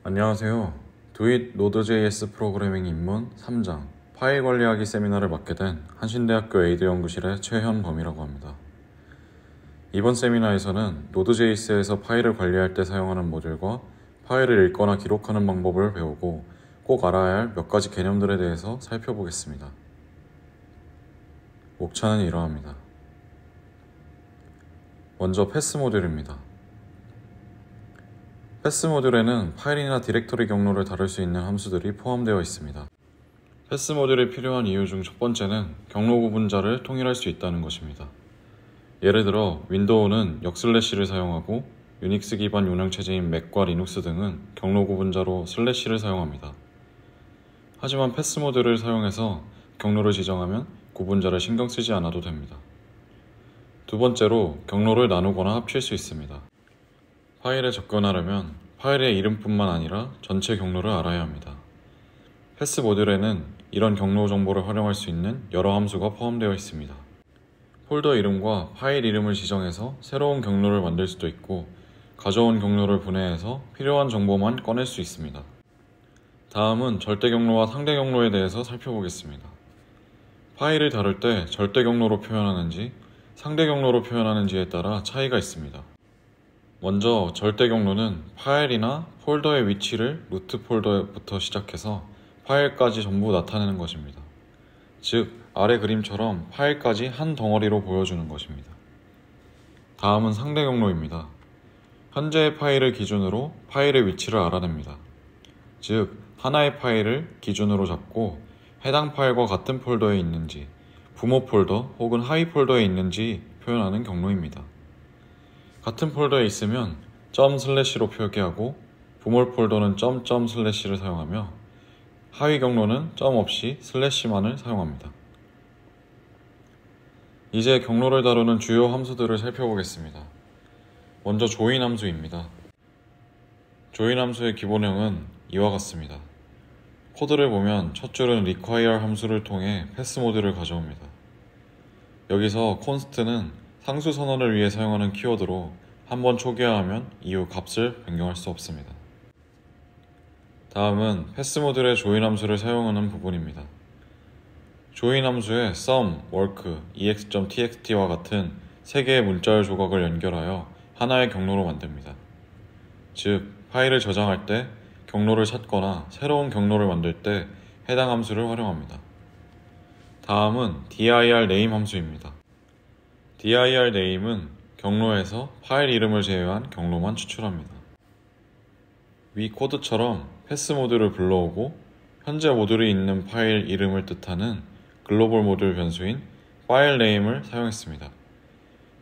안녕하세요. 도잇 노드.js 프로그래밍 입문 3장 파일 관리하기 세미나를 맡게 된 한신대학교 에이드 연구실의 최현범이라고 합니다. 이번 세미나에서는 노드.js에서 파일을 관리할 때 사용하는 모듈과 파일을 읽거나 기록하는 방법을 배우고 꼭 알아야 할 몇 가지 개념들에 대해서 살펴보겠습니다. 목차는 이러합니다. 먼저 패스 모듈입니다. 패스 모듈에는 파일이나 디렉터리 경로를 다룰 수 있는 함수들이 포함되어 있습니다. 패스 모듈이 필요한 이유 중 첫 번째는 경로 구분자를 통일할 수 있다는 것입니다. 예를 들어 윈도우는 역슬래시를 사용하고 유닉스 기반 운영체제인 맥과 리눅스 등은 경로 구분자로 슬래시를 사용합니다. 하지만 패스 모듈을 사용해서 경로를 지정하면 구분자를 신경 쓰지 않아도 됩니다. 두 번째로 경로를 나누거나 합칠 수 있습니다. 파일에 접근하려면 파일의 이름뿐만 아니라 전체 경로를 알아야 합니다. 패스 모듈에는 이런 경로 정보를 활용할 수 있는 여러 함수가 포함되어 있습니다. 폴더 이름과 파일 이름을 지정해서 새로운 경로를 만들 수도 있고 가져온 경로를 분해해서 필요한 정보만 꺼낼 수 있습니다. 다음은 절대 경로와 상대 경로에 대해서 살펴보겠습니다. 파일을 다룰 때 절대 경로로 표현하는지 상대 경로로 표현하는지에 따라 차이가 있습니다. 먼저 절대 경로는 파일이나 폴더의 위치를 루트 폴더부터 시작해서 파일까지 전부 나타내는 것입니다. 즉, 아래 그림처럼 파일까지 한 덩어리로 보여주는 것입니다. 다음은 상대 경로입니다. 현재의 파일을 기준으로 파일의 위치를 알아냅니다. 즉, 하나의 파일을 기준으로 잡고 해당 파일과 같은 폴더에 있는지, 부모 폴더 혹은 하위 폴더에 있는지 표현하는 경로입니다. 같은 폴더에 있으면 점/로 표기하고 부모 폴더는 점/를 사용하며 하위 경로는 점 없이 슬래시만을 사용합니다. 이제 경로를 다루는 주요 함수들을 살펴보겠습니다. 먼저 조인 함수입니다. 조인 함수의 기본형은 이와 같습니다. 코드를 보면 첫 줄은 require 함수를 통해 패스 모듈을 가져옵니다. 여기서 const는 상수 선언을 위해 사용하는 키워드로 한번 초기화하면 이후 값을 변경할 수 없습니다. 다음은 패스 모듈의 조인 함수를 사용하는 부분입니다. 조인 함수에 sum, work, ex.txt와 같은 3개의 문자열 조각을 연결하여 하나의 경로로 만듭니다. 즉, 파일을 저장할 때 경로를 찾거나 새로운 경로를 만들 때 해당 함수를 활용합니다. 다음은 dir name 함수입니다. dir name은 경로에서 파일 이름을 제외한 경로만 추출합니다. 위 코드처럼 패스 모듈을 불러오고 현재 모듈이 있는 파일 이름을 뜻하는 글로벌 모듈 변수인 파일 name을 사용했습니다.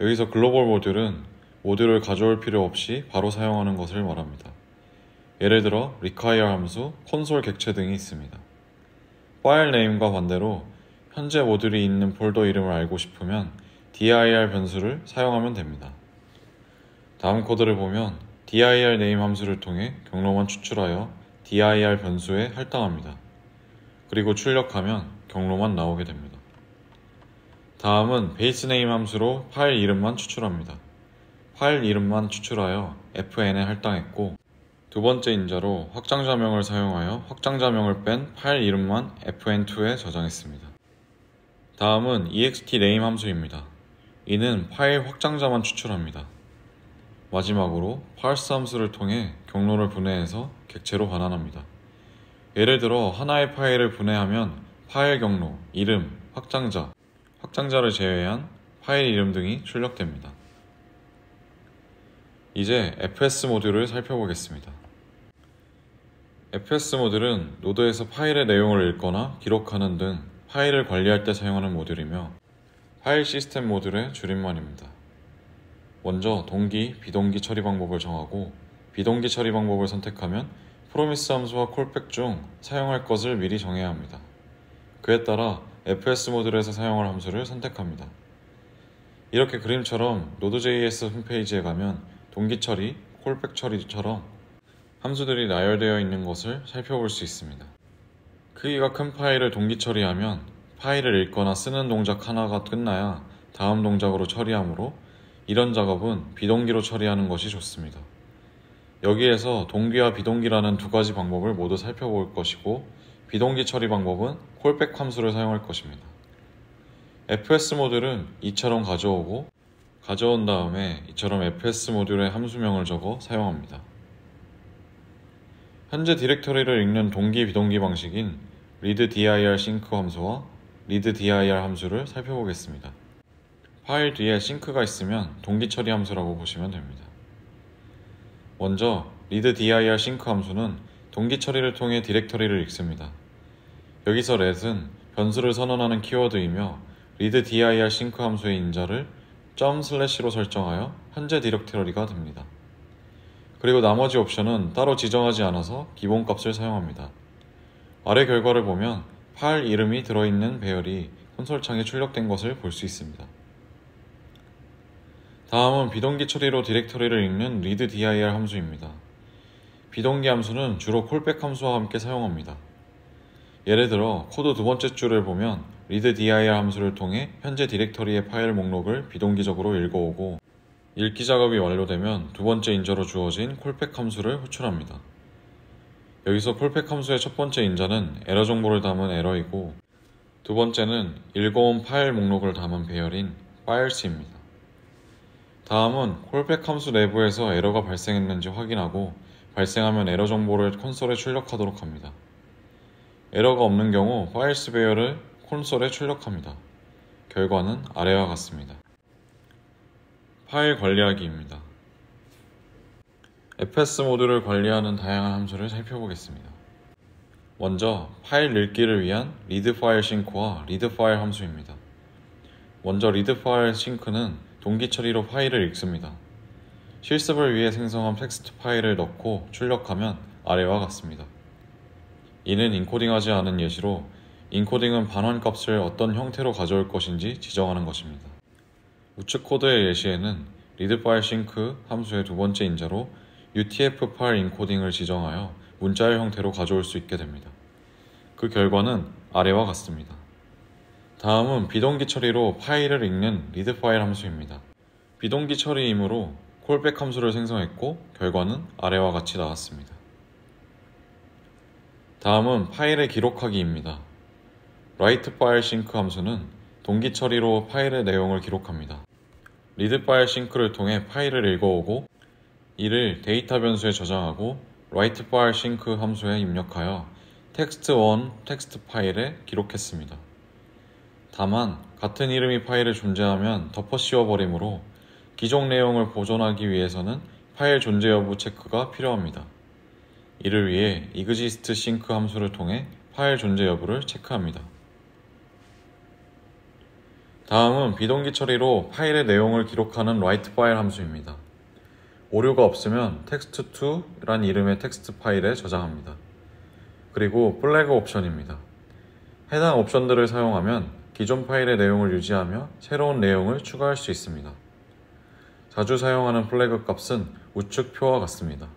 여기서 글로벌 모듈은 모듈을 가져올 필요 없이 바로 사용하는 것을 말합니다. 예를 들어 require 함수, 콘솔 객체 등이 있습니다. 파일 name과 반대로 현재 모듈이 있는 폴더 이름을 알고 싶으면 dir 변수를 사용하면 됩니다. 다음 코드를 보면 dir name 함수를 통해 경로만 추출하여 dir 변수에 할당합니다. 그리고 출력하면 경로만 나오게 됩니다. 다음은 base name 함수로 파일 이름만 추출합니다. 파일 이름만 추출하여 fn에 할당했고 두 번째 인자로 확장자명을 사용하여 확장자명을 뺀 파일 이름만 fn2에 저장했습니다. 다음은 extname 함수입니다. 이는 파일 확장자만 추출합니다. 마지막으로 parse 함수를 통해 경로를 분해해서 객체로 반환합니다. 예를 들어 하나의 파일을 분해하면 파일 경로, 이름, 확장자를 제외한 파일 이름 등이 출력됩니다. 이제 fs 모듈을 살펴보겠습니다. fs 모듈은 노드에서 파일의 내용을 읽거나 기록하는 등 파일을 관리할 때 사용하는 모듈이며 파일 시스템 모듈의 줄임말입니다. 먼저 동기, 비동기 처리 방법을 정하고 비동기 처리 방법을 선택하면 프로미스 함수와 콜백 중 사용할 것을 미리 정해야 합니다. 그에 따라 fs 모듈에서 사용할 함수를 선택합니다. 이렇게 그림처럼 노드.js 홈페이지에 가면 동기 처리, 콜백 처리처럼 함수들이 나열되어 있는 것을 살펴볼 수 있습니다. 크기가 큰 파일을 동기 처리하면 파일을 읽거나 쓰는 동작 하나가 끝나야 다음 동작으로 처리하므로 이런 작업은 비동기로 처리하는 것이 좋습니다. 여기에서 동기와 비동기라는 두 가지 방법을 모두 살펴볼 것이고, 비동기 처리 방법은 콜백 함수를 사용할 것입니다. fs 모듈은 이처럼 가져온 다음에 이처럼 fs 모듈의 함수명을 적어 사용합니다. 현재 디렉터리를 읽는 동기 비동기 방식인 readdir sync 함수와 readdir 함수를 살펴보겠습니다. 파일 뒤에 싱크가 있으면 동기 처리 함수라고 보시면 됩니다. 먼저 readdir sync 함수는 동기 처리를 통해 디렉터리를 읽습니다. 여기서 let은 변수를 선언하는 키워드이며 readdir sync 함수의 인자를 점/로 설정하여 현재 디렉터리가 됩니다. 그리고 나머지 옵션은 따로 지정하지 않아서 기본값을 사용합니다. 아래 결과를 보면 파일 이름이 들어있는 배열이 콘솔창에 출력된 것을 볼 수 있습니다. 다음은 비동기 처리로 디렉터리를 읽는 readdir 함수입니다. 비동기 함수는 주로 콜백 함수와 함께 사용합니다. 예를 들어 코드 두 번째 줄을 보면 readdir 함수를 통해 현재 디렉터리의 파일 목록을 비동기적으로 읽어오고, 읽기 작업이 완료되면 두 번째 인자로 주어진 콜백 함수를 호출합니다. 여기서 콜백 함수의 첫 번째 인자는 에러 정보를 담은 에러이고, 두 번째는 읽어온 파일 목록을 담은 배열인 files입니다. 다음은 콜백 함수 내부에서 에러가 발생했는지 확인하고, 발생하면 에러 정보를 콘솔에 출력하도록 합니다. 에러가 없는 경우 files 배열을 콘솔에 출력합니다. 결과는 아래와 같습니다. 파일 관리하기입니다. fs 모듈을 관리하는 다양한 함수를 살펴보겠습니다. 먼저 파일 읽기를 위한 readFileSync와 readFile 함수입니다. 먼저 readFileSync는 동기 처리로 파일을 읽습니다. 실습을 위해 생성한 텍스트 파일을 넣고 출력하면 아래와 같습니다. 이는 인코딩하지 않은 예시로, 인코딩은 반환값을 어떤 형태로 가져올 것인지 지정하는 것입니다. 우측 코드의 예시에는 readFileSync 함수의 두 번째 인자로 UTF-8 인코딩을 지정하여 문자열 형태로 가져올 수 있게 됩니다. 그 결과는 아래와 같습니다. 다음은 비동기 처리로 파일을 읽는 readFile 함수입니다. 비동기 처리이므로 콜백 함수를 생성했고, 결과는 아래와 같이 나왔습니다. 다음은 파일의 기록하기입니다. WriteFileSync 함수는 동기 처리로 파일의 내용을 기록합니다. readFileSync를 통해 파일을 읽어오고, 이를 데이터 변수에 저장하고 WriteFileSync 함수에 입력하여 text1 텍스트 파일에 기록했습니다. 다만 같은 이름의 파일이 존재하면 덮어 씌워버리므로 기존 내용을 보존하기 위해서는 파일 존재 여부 체크가 필요합니다. 이를 위해 ExistSync 함수를 통해 파일 존재 여부를 체크합니다. 다음은 비동기 처리로 파일의 내용을 기록하는 WriteFile 함수입니다. 오류가 없으면 text2란 이름의 텍스트 파일에 저장합니다. 그리고 플래그 옵션입니다. 해당 옵션들을 사용하면 기존 파일의 내용을 유지하며 새로운 내용을 추가할 수 있습니다. 자주 사용하는 플래그 값은 우측 표와 같습니다.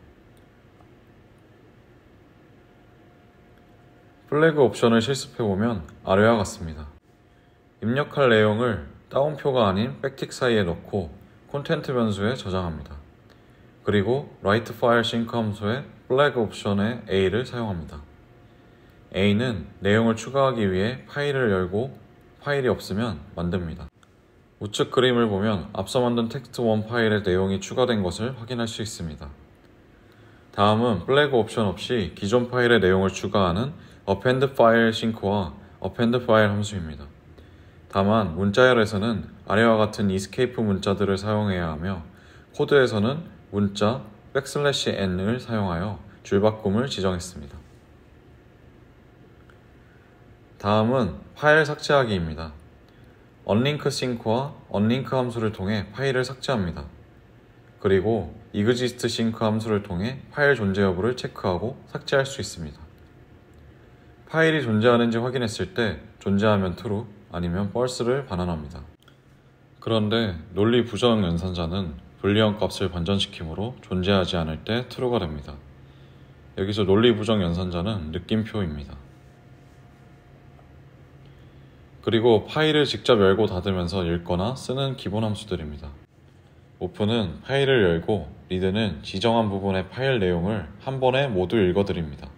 플래그 옵션을 실습해보면 아래와 같습니다. 입력할 내용을 따옴표가 아닌 백틱 사이에 넣고 콘텐트 변수에 저장합니다. 그리고 WriteFileSync 함수의 플래그 옵션의 A를 사용합니다. A는 내용을 추가하기 위해 파일을 열고 파일이 없으면 만듭니다. 우측 그림을 보면 앞서 만든 text1 파일의 내용이 추가된 것을 확인할 수 있습니다. 다음은 플래그 옵션 없이 기존 파일의 내용을 추가하는 AppendFileSync와 AppendFile 함수입니다. 다만 문자열에서는 아래와 같은 escape 문자들을 사용해야 하며, 코드에서는 문자 \n을 사용하여 줄바꿈을 지정했습니다. 다음은 파일 삭제하기입니다. unlinkSync와 unlink 함수를 통해 파일을 삭제합니다. 그리고 ExistSync 함수를 통해 파일 존재 여부를 체크하고 삭제할 수 있습니다. 파일이 존재하는지 확인했을 때 존재하면 true, 아니면 false를 반환합니다. 그런데 논리 부정 연산자는 불리한 값을 반전시키므로 존재하지 않을 때 true가 됩니다. 여기서 논리 부정 연산자는 느낌표입니다. 그리고 파일을 직접 열고 닫으면서 읽거나 쓰는 기본 함수들입니다. 오픈은 파일을 열고 리드는 지정한 부분의 파일 내용을 한 번에 모두 읽어드립니다.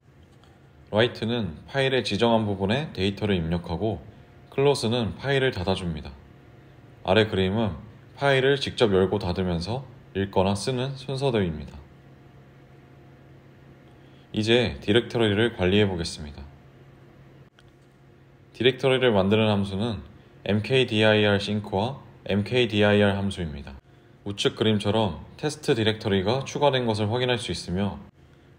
라이트는 파일의 지정한 부분에 데이터를 입력하고 클로즈는 파일을 닫아줍니다. 아래 그림은 파일을 직접 열고 닫으면서 읽거나 쓰는 순서대입니다. 이제 디렉터리를 관리해 보겠습니다. 디렉터리를 만드는 함수는 mkdir sync와 mkdir 함수입니다. 우측 그림처럼 테스트 디렉터리가 추가된 것을 확인할 수 있으며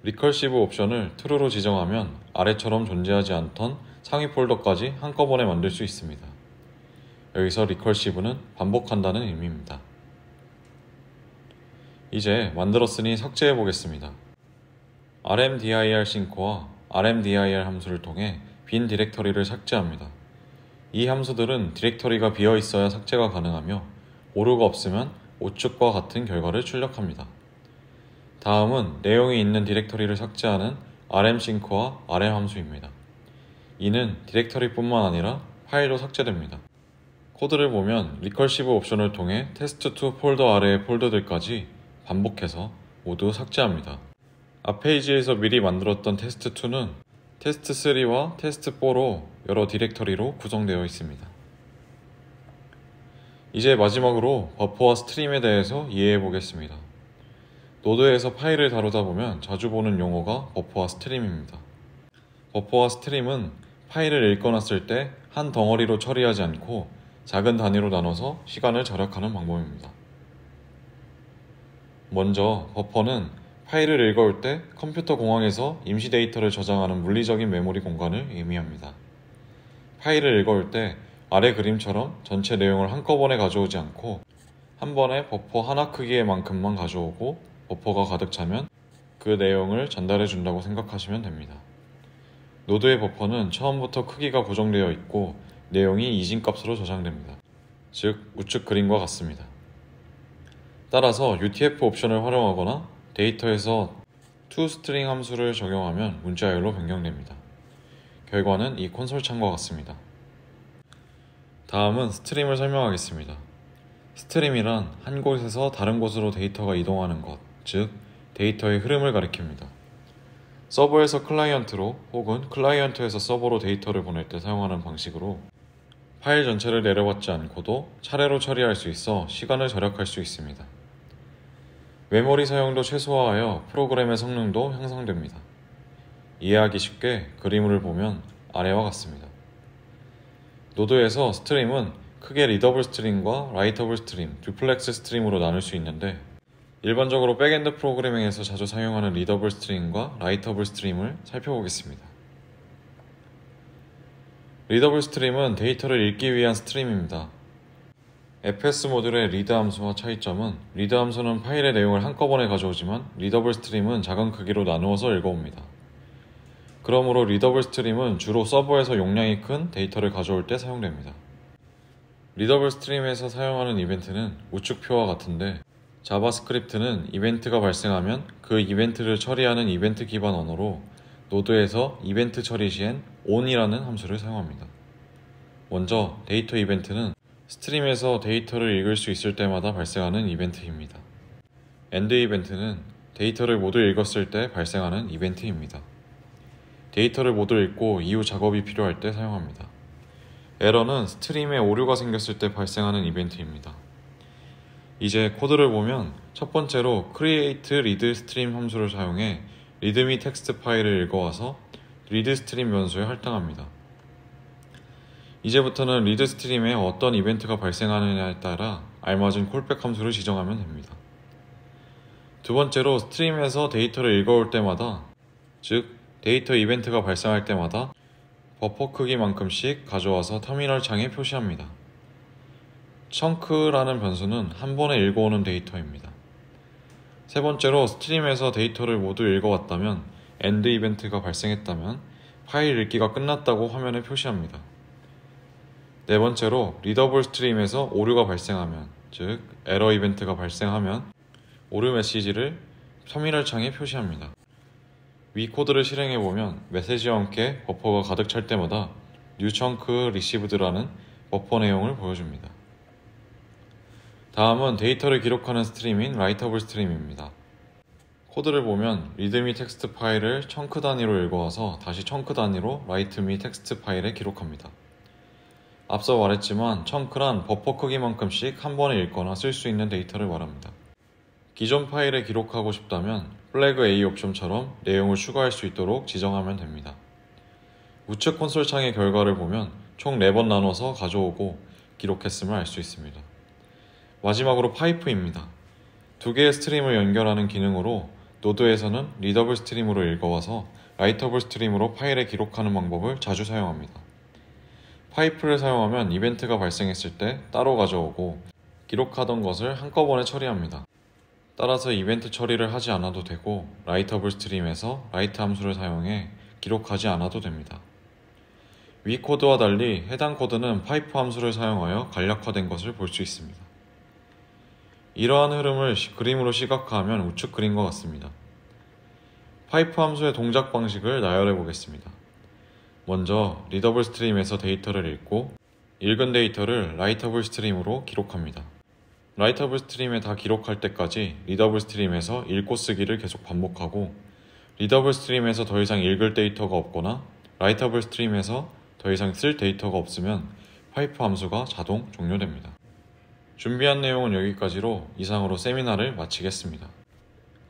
리컬시브 옵션을 true로 지정하면 아래처럼 존재하지 않던 상위 폴더까지 한꺼번에 만들 수 있습니다. 여기서 리컬시브는 반복한다는 의미입니다. 이제 만들었으니 삭제해 보겠습니다. rmdir sync와 rmdir 함수를 통해 빈 디렉터리를 삭제합니다. 이 함수들은 디렉터리가 비어 있어야 삭제가 가능하며 오류가 없으면 우측과 같은 결과를 출력합니다. 다음은 내용이 있는 디렉터리를 삭제하는 rmsync와 rm 함수입니다. 이는 디렉터리뿐만 아니라 파일도 삭제됩니다. 코드를 보면 리컬시브 옵션을 통해 test2 폴더 아래의 폴더들까지 반복해서 모두 삭제합니다. 앞 페이지에서 미리 만들었던 test2는 test3와 test4로 여러 디렉터리로 구성되어 있습니다. 이제 마지막으로 버퍼와 스트림에 대해서 이해해 보겠습니다. 노드에서 파일을 다루다 보면 자주 보는 용어가 버퍼와 스트림입니다. 버퍼와 스트림은 파일을 읽거나 쓸 때 한 덩어리로 처리하지 않고 작은 단위로 나눠서 시간을 절약하는 방법입니다. 먼저 버퍼는 파일을 읽어올 때 컴퓨터 공항에서 임시 데이터를 저장하는 물리적인 메모리 공간을 의미합니다. 파일을 읽어올 때 아래 그림처럼 전체 내용을 한꺼번에 가져오지 않고 한 번에 버퍼 하나 크기의 만큼만 가져오고 버퍼가 가득 차면 그 내용을 전달해 준다고 생각하시면 됩니다. 노드의 버퍼는 처음부터 크기가 고정되어 있고 내용이 이진값으로 저장됩니다. 즉 우측 그림과 같습니다. 따라서 UTF 옵션을 활용하거나 데이터에서 toString 함수를 적용하면 문자열로 변경됩니다. 결과는 이 콘솔 창과 같습니다. 다음은 스트림을 설명하겠습니다. 스트림이란 한 곳에서 다른 곳으로 데이터가 이동하는 것, 즉 데이터의 흐름을 가리킵니다. 서버에서 클라이언트로 혹은 클라이언트에서 서버로 데이터를 보낼 때 사용하는 방식으로 파일 전체를 내려받지 않고도 차례로 처리할 수 있어 시간을 절약할 수 있습니다. 메모리 사용도 최소화하여 프로그램의 성능도 향상됩니다. 이해하기 쉽게 그림을 보면 아래와 같습니다. 노드에서 스트림은 크게 리더블 스트림과 라이터블 스트림, 듀플렉스 스트림으로 나눌 수 있는데 일반적으로 백엔드 프로그래밍에서 자주 사용하는 리더블 스트림과 라이터블 스트림을 살펴보겠습니다. 리더블 스트림은 데이터를 읽기 위한 스트림입니다. fs 모듈의 리드 함수와 차이점은 리드 함수는 파일의 내용을 한꺼번에 가져오지만 리더블 스트림은 작은 크기로 나누어서 읽어옵니다. 그러므로 리더블 스트림은 주로 서버에서 용량이 큰 데이터를 가져올 때 사용됩니다. 리더블 스트림에서 사용하는 이벤트는 우측표와 같은데 자바스크립트는 이벤트가 발생하면 그 이벤트를 처리하는 이벤트 기반 언어로 노드에서 이벤트 처리 시엔 on이라는 함수를 사용합니다. 먼저 데이터 이벤트는 스트림에서 데이터를 읽을 수 있을 때마다 발생하는 이벤트입니다. end 이벤트는 데이터를 모두 읽었을 때 발생하는 이벤트입니다. 데이터를 모두 읽고 이후 작업이 필요할 때 사용합니다. 에러는 스트림에 오류가 생겼을 때 발생하는 이벤트입니다. 이제 코드를 보면 첫 번째로 create read stream 함수를 사용해 리드미 텍스트 파일을 읽어와서 read stream 변수에 할당합니다. 이제부터는 리드 스트림에 어떤 이벤트가 발생하느냐에 따라 알맞은 콜백 함수를 지정하면 됩니다. 두 번째로 스트림에서 데이터를 읽어올 때마다, 즉 데이터 이벤트가 발생할 때마다 버퍼 크기만큼씩 가져와서 터미널 창에 표시합니다. chun크라는 변수는 한 번에 읽어오는 데이터입니다. 세 번째로 스트림에서 데이터를 모두 읽어왔다면 end 이벤트가 발생했다면 파일 읽기가 끝났다고 화면에 표시합니다. 네 번째로 리더블 스트림에서 오류가 발생하면, 즉 에러 이벤트가 발생하면 오류 메시지를 터미널 창에 표시합니다. 위 코드를 실행해보면 메시지와 함께 버퍼가 가득 찰 때마다 new chunk received라는 버퍼 내용을 보여줍니다. 다음은 데이터를 기록하는 스트림인 라이터블 스트림입니다. 코드를 보면 리드 미 텍스트 파일을 청크 단위로 읽어와서 다시 청크 단위로 라이트 미 텍스트 파일에 기록합니다. 앞서 말했지만 청크란 버퍼 크기만큼씩 한 번에 읽거나 쓸 수 있는 데이터를 말합니다. 기존 파일에 기록하고 싶다면 플래그 A 옵션처럼 내용을 추가할 수 있도록 지정하면 됩니다. 우측 콘솔 창의 결과를 보면 총 4번 나눠서 가져오고 기록했음을 알 수 있습니다. 마지막으로 파이프입니다. 두 개의 스트림을 연결하는 기능으로 노드에서는 리더블 스트림으로 읽어와서 라이터블 스트림으로 파일에 기록하는 방법을 자주 사용합니다. 파이프를 사용하면 이벤트가 발생했을 때 따로 가져오고 기록하던 것을 한꺼번에 처리합니다. 따라서 이벤트 처리를 하지 않아도 되고 라이터블 스트림에서 라이트 함수를 사용해 기록하지 않아도 됩니다. 위 코드와 달리 해당 코드는 파이프 함수를 사용하여 간략화된 것을 볼 수 있습니다. 이러한 흐름을 그림으로 시각화하면 우측 그림과 같습니다. 파이프 함수의 동작 방식을 나열해 보겠습니다. 먼저 리더블 스트림에서 데이터를 읽고 읽은 데이터를 라이터블 스트림으로 기록합니다. 라이터블 스트림에 다 기록할 때까지 리더블 스트림에서 읽고 쓰기를 계속 반복하고 리더블 스트림에서 더 이상 읽을 데이터가 없거나 라이터블 스트림에서 더 이상 쓸 데이터가 없으면 파이프 함수가 자동 종료됩니다. 준비한 내용은 여기까지로 이상으로 세미나를 마치겠습니다.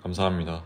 감사합니다.